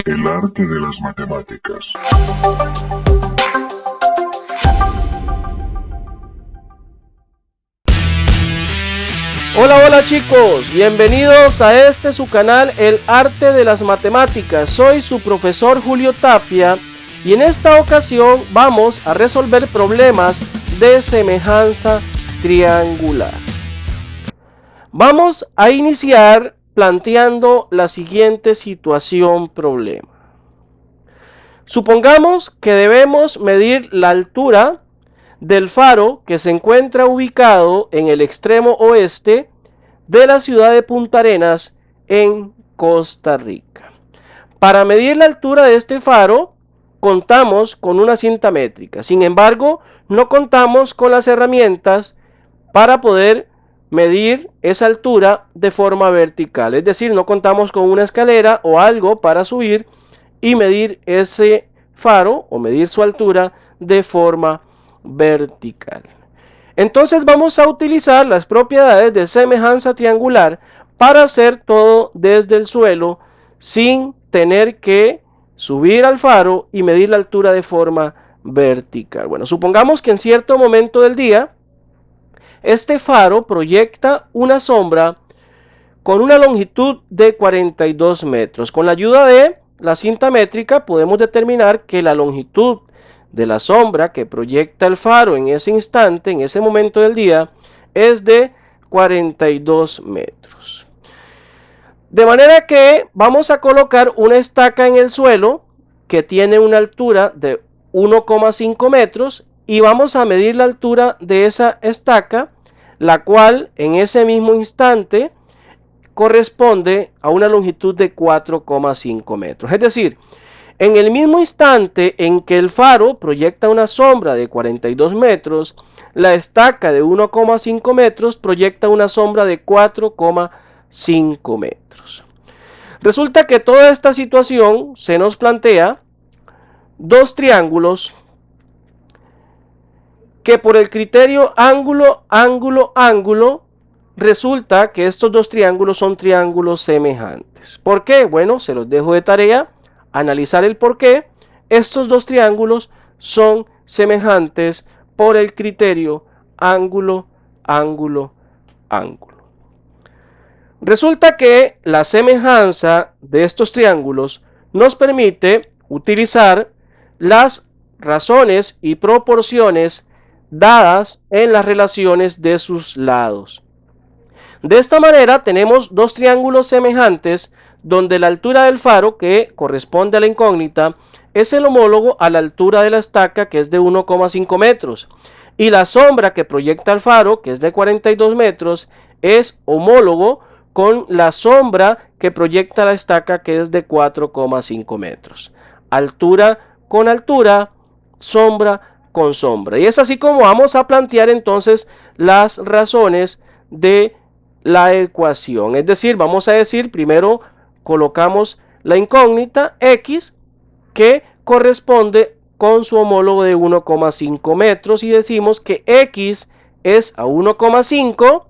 El arte de las matemáticas. Hola chicos, bienvenidos a su canal El Arte de las Matemáticas. Soy su profesor Julio Tapia y en esta ocasión vamos a resolver problemas de semejanza triangular. Vamos a iniciar planteando la siguiente situación problema. Supongamos que debemos medir la altura del faro que se encuentra ubicado en el extremo oeste de la ciudad de Punta Arenas en Costa Rica. Para medir la altura de este faro contamos con una cinta métrica. Sin embargo, no contamos con las herramientas para poder medir esa altura de forma vertical. Es decir, no contamos con una escalera o algo para subir y medir ese faro o medir su altura de forma vertical. Entonces vamos a utilizar las propiedades de semejanza triangular para hacer todo desde el suelo sin tener que subir al faro y medir la altura de forma vertical. Bueno, supongamos que en cierto momento del día este faro proyecta una sombra con una longitud de 42 metros. Con la ayuda de la cinta métrica podemos determinar que la longitud de la sombra que proyecta el faro en ese instante, en ese momento del día, es de 42 metros. De manera que vamos a colocar una estaca en el suelo que tiene una altura de 1,5 metros y vamos a medir la altura de esa estaca, la cual en ese mismo instante corresponde a una longitud de 4,5 metros. Es decir, en el mismo instante en que el faro proyecta una sombra de 42 metros, la estaca de 1,5 metros proyecta una sombra de 4,5 metros. Resulta que toda esta situación se nos plantea dos triángulos que por el criterio ángulo, ángulo, ángulo, resulta que estos dos triángulos son triángulos semejantes. ¿Por qué? Bueno, se los dejo de tarea, analizar el por qué estos dos triángulos son semejantes por el criterio ángulo, ángulo, ángulo. Resulta que la semejanza de estos triángulos nos permite utilizar las razones y proporciones dadas en las relaciones de sus lados. De esta manera tenemos dos triángulos semejantes donde la altura del faro, que corresponde a la incógnita, es el homólogo a la altura de la estaca, que es de 1,5 metros, y la sombra que proyecta el faro, que es de 42 metros, es homólogo con la sombra que proyecta la estaca, que es de 4,5 metros. Altura con altura, sombra con sombra. Y es así como vamos a plantear entonces las razones de la ecuación. Es decir, vamos a decir, primero colocamos la incógnita x, que corresponde con su homólogo de 1,5 metros, y decimos que x es a 1,5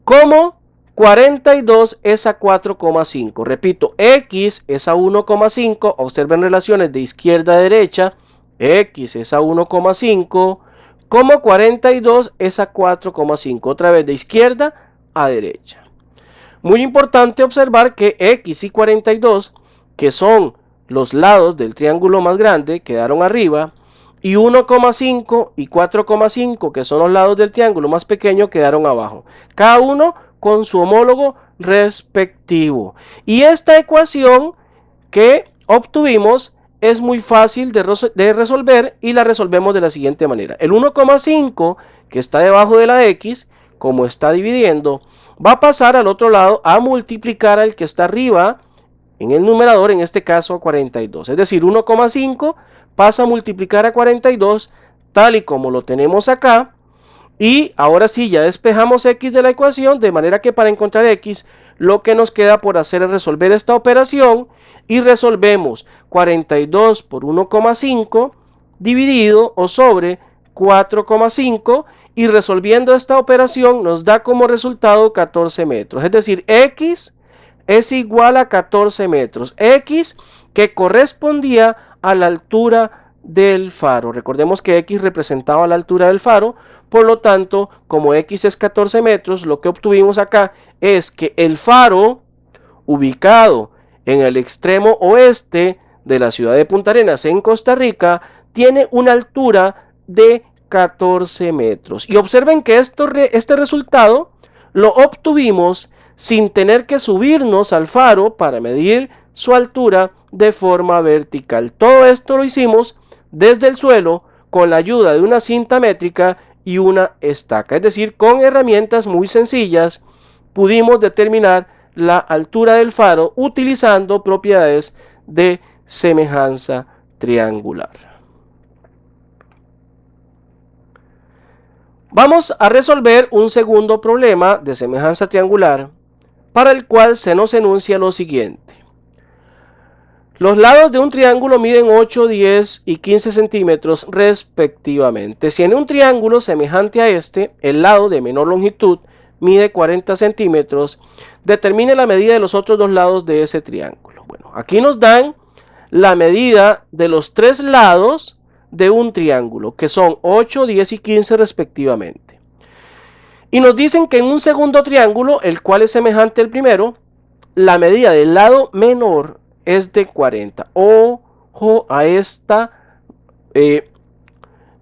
como 42 es a 4,5. Repito, x es a 1,5, observen relaciones de izquierda a derecha, x es a 1,5 como 42 es a 4,5, otra vez de izquierda a derecha. Muy importante observar que x y 42, que son los lados del triángulo más grande, quedaron arriba, y 1,5 y 4,5, que son los lados del triángulo más pequeño, quedaron abajo. Cada uno con su homólogo respectivo. Y esta ecuación que obtuvimos es muy fácil de resolver y la resolvemos de la siguiente manera. El 1,5 que está debajo de la x, como está dividiendo, va a pasar al otro lado a multiplicar al que está arriba en el numerador, en este caso a 42. Es decir, 1,5 pasa a multiplicar a 42 tal y como lo tenemos acá. Y ahora sí, ya despejamos x de la ecuación, de manera que para encontrar x, lo que nos queda por hacer es resolver esta operación, y resolvemos 42 por 1,5 dividido o sobre 4,5, y resolviendo esta operación nos da como resultado 14 metros. Es decir, x es igual a 14 metros. X que correspondía a la altura del faro. Recordemos que X representaba la altura del faro. Por lo tanto, como X es 14 metros, lo que obtuvimos acá es que el faro ubicado en el extremo oeste de la ciudad de Punta Arenas en Costa Rica tiene una altura de 14 metros. Y observen que este resultado lo obtuvimos sin tener que subirnos al faro para medir su altura de forma vertical. Todo esto lo hicimos desde el suelo con la ayuda de una cinta métrica y una estaca. Es decir, con herramientas muy sencillas pudimos determinar la altura del faro utilizando propiedades de semejanza triangular. Vamos a resolver un segundo problema de semejanza triangular para el cual se nos enuncia lo siguiente. Los lados de un triángulo miden 8, 10 y 15 centímetros respectivamente. Si en un triángulo semejante a este, el lado de menor longitud mide 40 centímetros, determine la medida de los otros dos lados de ese triángulo. Bueno, aquí nos dan la medida de los tres lados de un triángulo, que son 8, 10 y 15 respectivamente. Y nos dicen que en un segundo triángulo, el cual es semejante al primero, la medida del lado menor es de 40. Ojo a esta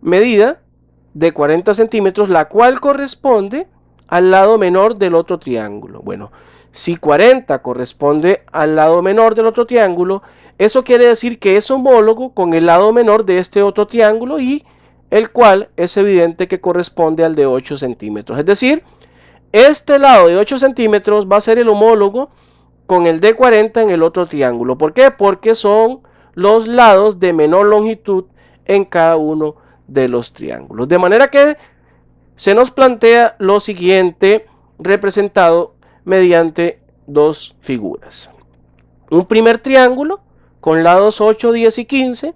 medida de 40 centímetros, la cual corresponde al lado menor del otro triángulo. Bueno, si 40 corresponde al lado menor del otro triángulo, eso quiere decir que es homólogo con el lado menor de este otro triángulo y el cual es evidente que corresponde al de 8 centímetros. Es decir, este lado de 8 centímetros va a ser el homólogo con el de 40 en el otro triángulo. ¿Por qué? Porque son los lados de menor longitud en cada uno de los triángulos. De manera que se nos plantea lo siguiente representado mediante dos figuras. Un primer triángulo con lados 8, 10 y 15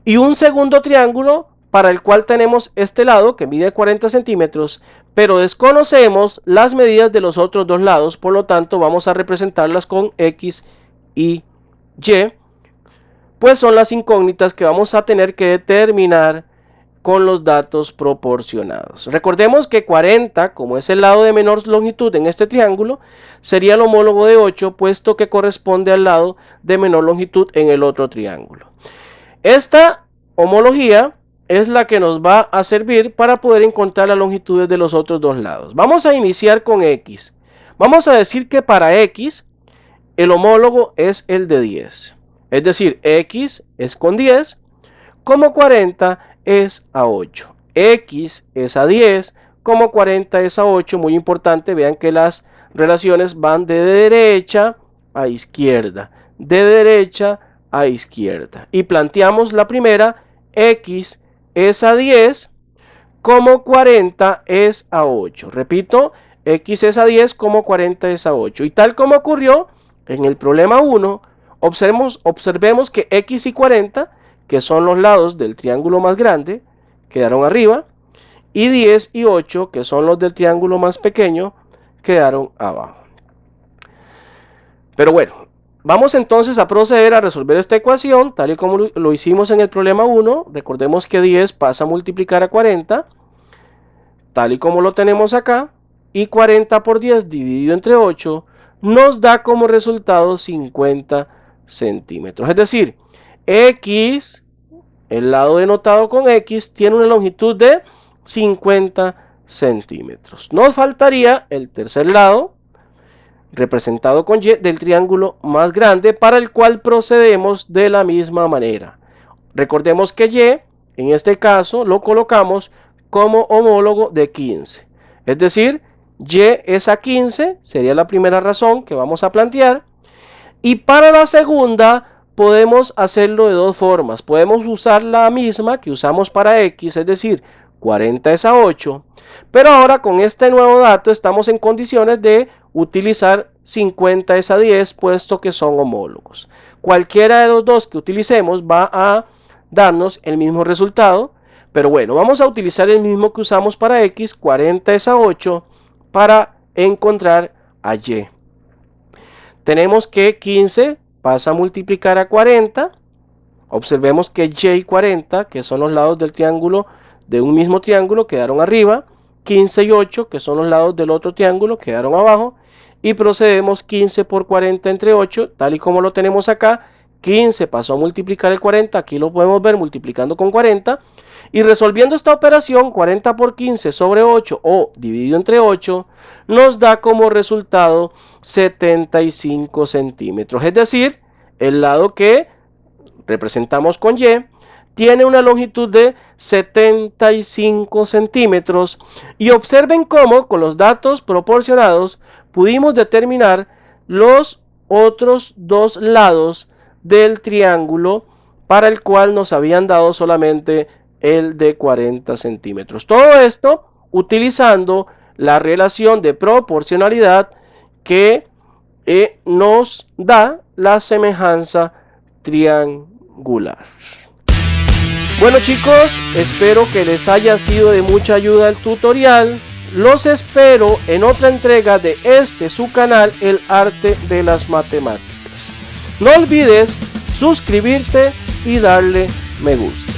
y un segundo triángulo para el cual tenemos este lado que mide 40 centímetros, pero desconocemos las medidas de los otros dos lados, por lo tanto vamos a representarlas con X y Y, pues son las incógnitas que vamos a tener que determinar con los datos proporcionados. Recordemos que 40, como es el lado de menor longitud en este triángulo, sería el homólogo de 8, puesto que corresponde al lado de menor longitud en el otro triángulo. Esta homología es la que nos va a servir para poder encontrar las longitudes de los otros dos lados. Vamos a iniciar con X. Vamos a decir que para X el homólogo es el de 10. Es decir, X es con 10, como 40 es a 8. X es a 10, como 40 es a 8. Muy importante, vean que las relaciones van de derecha a izquierda. De derecha a izquierda. Y planteamos la primera, X es a 10, como 40 es a 8. Repito, X es a 10, como 40 es a 8. Y tal como ocurrió en el problema 1, observemos que X y 40, que son los lados del triángulo más grande, quedaron arriba, y 10 y 8, que son los del triángulo más pequeño, quedaron abajo. Pero bueno, vamos entonces a proceder a resolver esta ecuación, tal y como lo hicimos en el problema 1. Recordemos que 10 pasa a multiplicar a 40, tal y como lo tenemos acá, y 40 por 10 dividido entre 8 nos da como resultado 50 centímetros. Es decir, X, el lado denotado con X, tiene una longitud de 50 centímetros. Nos faltaría el tercer lado, representado con Y, del triángulo más grande, para el cual procedemos de la misma manera. Recordemos que Y, en este caso, lo colocamos como homólogo de 15. Es decir, Y es a 15, sería la primera razón que vamos a plantear. Y para la segunda, podemos hacerlo de dos formas. Podemos usar la misma que usamos para X, es decir, 40 es a 8. Pero ahora con este nuevo dato estamos en condiciones de utilizar 50 es a 10, puesto que son homólogos. Cualquiera de los dos que utilicemos va a darnos el mismo resultado. Pero bueno, vamos a utilizar el mismo que usamos para X, 40 es a 8, para encontrar a Y. tenemos que 15 pasa a multiplicar a 40. Observemos que y y 40, que son los lados del triángulo de un mismo triángulo, quedaron arriba. 15 y 8, que son los lados del otro triángulo, quedaron abajo. Y procedemos 15 por 40 entre 8, tal y como lo tenemos acá. 15 pasó a multiplicar el 40, aquí lo podemos ver multiplicando con 40. Y resolviendo esta operación, 40 por 15 sobre 8 o dividido entre 8, nos da como resultado 75 centímetros. Es decir, el lado que representamos con Y tiene una longitud de 75 centímetros. Y observen cómo con los datos proporcionados pudimos determinar los otros dos lados del triángulo para el cual nos habían dado solamente el de 40 centímetros. Todo esto utilizando la relación de proporcionalidad que nos da la semejanza triangular. Bueno chicos, espero que les haya sido de mucha ayuda el tutorial. Los espero en otra entrega de su canal, El Arte de las Matemáticas. No olvides suscribirte y darle me gusta.